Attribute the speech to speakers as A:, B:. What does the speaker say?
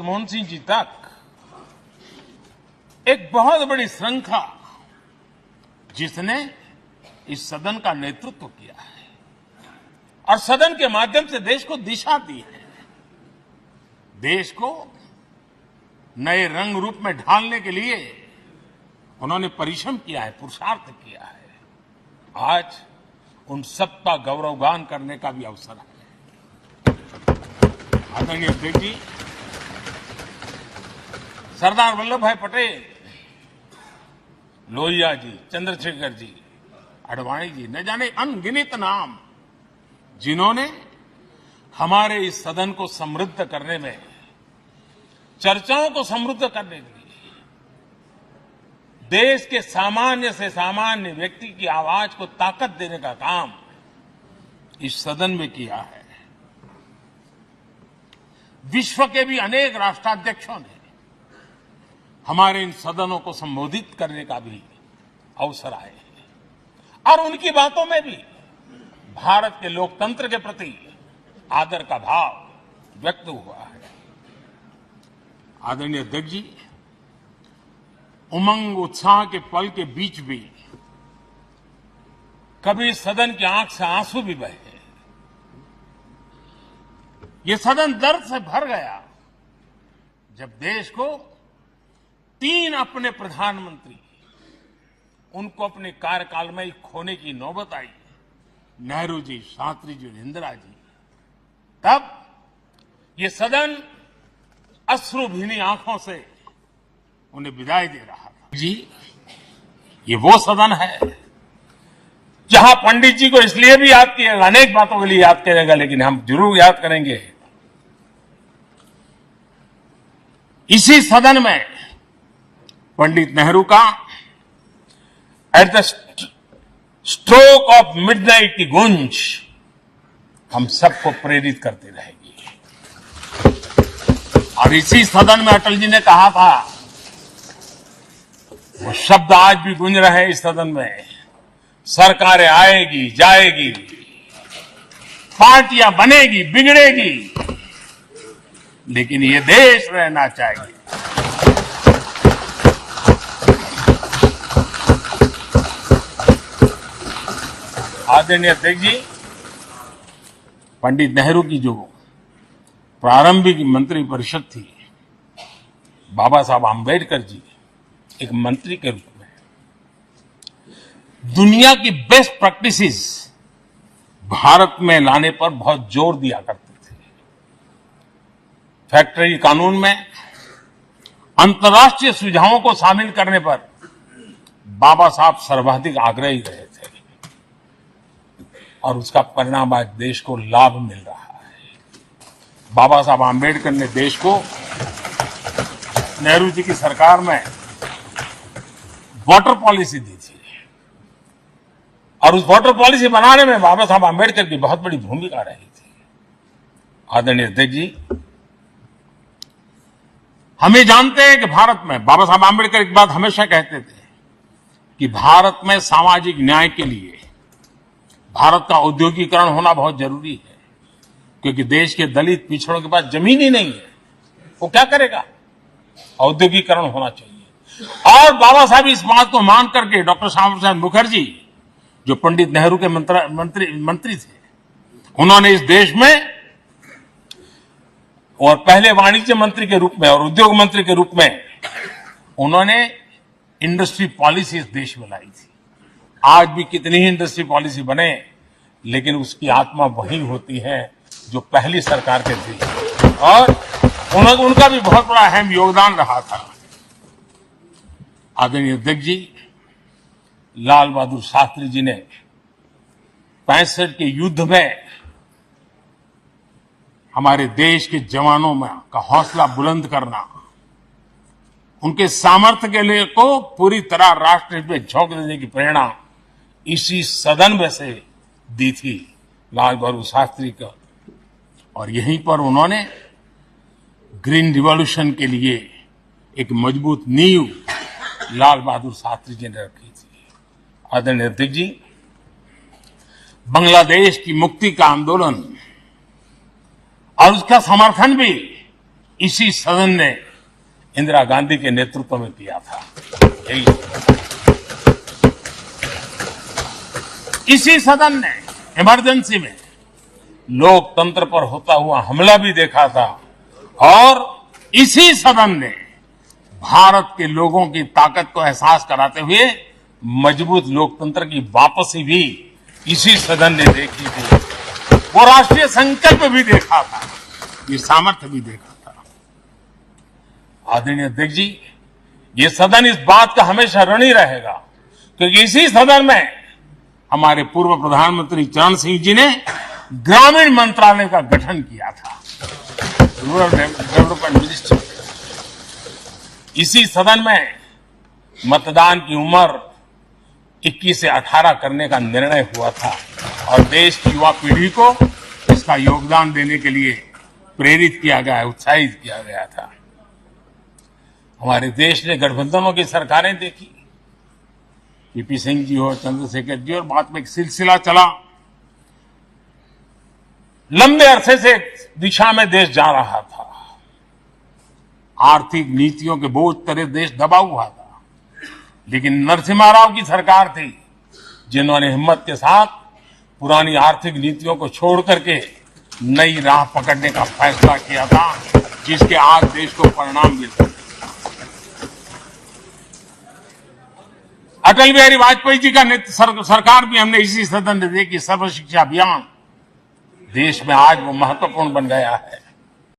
A: मनमोहन सिंह जी तक एक बहुत बड़ी श्रृंखला जिसने इस सदन का नेतृत्व किया है और सदन के माध्यम से देश को दिशा दी है, देश को नए रंग रूप में ढालने के लिए उन्होंने परिश्रम किया है, पुरुषार्थ किया है। आज उन सबका गौरवगान करने का भी अवसर है। आदरणीय अध्यक्ष जी, सरदार वल्लभ भाई पटेल, लोहिया जी, चंद्रशेखर जी, आडवाणी जी, न जाने अनगिनत नाम जिन्होंने हमारे इस सदन को समृद्ध करने में, चर्चाओं को समृद्ध करने के लिए, देश के सामान्य से सामान्य व्यक्ति की आवाज को ताकत देने का काम इस सदन में किया है। विश्व के भी अनेक राष्ट्राध्यक्षों ने हमारे इन सदनों को संबोधित करने का भी अवसर आए हैं और उनकी बातों में भी भारत के लोकतंत्र के प्रति आदर का भाव व्यक्त हुआ है। आदरणीय अध्यक्ष जी, उमंग उत्साह के पल के बीच भी कभी सदन की आंख से आंसू भी बहे। ये सदन दर्द से भर गया जब देश को 3 अपने प्रधानमंत्री उनको अपने कार्यकाल में ही खोने की नौबत आई, नेहरू जी, शास्त्री जी, इंदिरा जी। तब ये सदन अश्रु भीनी आंखों से उन्हें विदाई दे रहा था। जी, ये वो सदन है जहां पंडित जी को इसलिए भी याद किया, अनेक बातों के लिए याद करेगा, लेकिन हम जरूर याद करेंगे इसी सदन में पंडित नेहरू का at the stroke of midnight की गूंज हम सबको प्रेरित करती रहेगी। और इसी सदन में अटल जी ने कहा था, वो शब्द आज भी गूंज रहे हैं इस सदन में, सरकारें आएगी जाएगी, पार्टियां बनेगी बिगड़ेगी, लेकिन ये देश रहना चाहिए। आदरणीय अध्यक्ष जी, पंडित नेहरू की जो प्रारंभिक मंत्री परिषद थी, बाबा साहब आम्बेडकर जी एक मंत्री के रूप में दुनिया की बेस्ट प्रैक्टिसेस भारत में लाने पर बहुत जोर दिया करते थे। फैक्ट्री कानून में अंतर्राष्ट्रीय सुझावों को शामिल करने पर बाबा साहब सर्वाधिक आग्रही रहे थे और उसका परिणाम आज देश को लाभ मिल रहा है। बाबा साहब आम्बेडकर ने देश को नेहरू जी की सरकार में वाटर पॉलिसी दी थी और उस वाटर पॉलिसी बनाने में बाबा साहब आम्बेडकर की बहुत बड़ी भूमिका रही थी। आदरणीय अध्यक्ष जी, हम ये जानते हैं कि भारत में बाबा साहब आम्बेडकर एक बात हमेशा कहते थे कि भारत में सामाजिक न्याय के लिए भारत का औद्योगिकरण होना बहुत जरूरी है, क्योंकि देश के दलित पिछड़ों के पास जमीन ही नहीं है, वो क्या करेगा? औद्योगिकरण होना चाहिए। और बाबा साहब इस बात को मान करके डॉक्टर श्यामा प्रसाद मुखर्जी, जो पंडित नेहरू के मंत्री थे, उन्होंने इस देश में और पहले वाणिज्य मंत्री के रूप में और उद्योग मंत्री के रूप में उन्होंने इंडस्ट्री पॉलिसी इस देश में लाई थी। आज भी कितनी ही इंडस्ट्री पॉलिसी बने, लेकिन उसकी आत्मा वही होती है जो पहली सरकार के थी और उनका भी बहुत बड़ा अहम योगदान रहा था। आदरणीय अध्यक्ष जी, लाल बहादुर शास्त्री जी ने 65 के युद्ध में हमारे देश के जवानों में का हौसला बुलंद करना, उनके सामर्थ्य के लिए को पूरी तरह राष्ट्र में झोंक देने की प्रेरणा इसी सदन में से दी थी लाल बहादुर शास्त्री का। और यहीं पर उन्होंने ग्रीन रिवॉल्यूशन के लिए एक मजबूत नींव लाल बहादुर शास्त्री जी ने रखी थी। आदरणीय अध्यक्ष जी, बांग्लादेश की मुक्ति का आंदोलन और उसका समर्थन भी इसी सदन ने इंदिरा गांधी के नेतृत्व में किया था। यही इसी सदन ने इमरजेंसी में लोकतंत्र पर होता हुआ हमला भी देखा था और इसी सदन ने भारत के लोगों की ताकत को एहसास कराते हुए मजबूत लोकतंत्र की वापसी भी इसी सदन ने देखी थी। वो राष्ट्रीय संकल्प भी देखा था, ये सामर्थ्य भी देखा था। आदरणीय अध्यक्ष जी, ये सदन इस बात का हमेशा ऋणी रहेगा क्योंकि इसी सदन में हमारे पूर्व प्रधानमंत्री चरण सिंह जी ने ग्रामीण मंत्रालय का गठन किया था, रूरल डेवलपमेंट मिनिस्ट्री। इसी सदन में मतदान की उम्र 21 से 18 करने का निर्णय हुआ था और देश की युवा पीढ़ी को इसका योगदान देने के लिए प्रेरित किया गया, उत्साहित किया गया था। हमारे देश ने गठबंधनों की सरकारें देखी, पीपी सिंह जी हो, चंद्रशेखर जी, और बाद में एक सिलसिला चला। लंबे अरसे से दिशा में देश जा रहा था, आर्थिक नीतियों के बोझ तले देश दबा हुआ था, लेकिन नरसिम्हा राव की सरकार थी जिन्होंने हिम्मत के साथ पुरानी आर्थिक नीतियों को छोड़ करके नई राह पकड़ने का फैसला किया था, जिसके आज देश को परिणाम मिलते हैं। अटल बिहारी वाजपेयी जी का सरकार भी हमने इसी सदन में देखी। सर्व शिक्षा अभियान देश में आज वो महत्वपूर्ण बन गया है।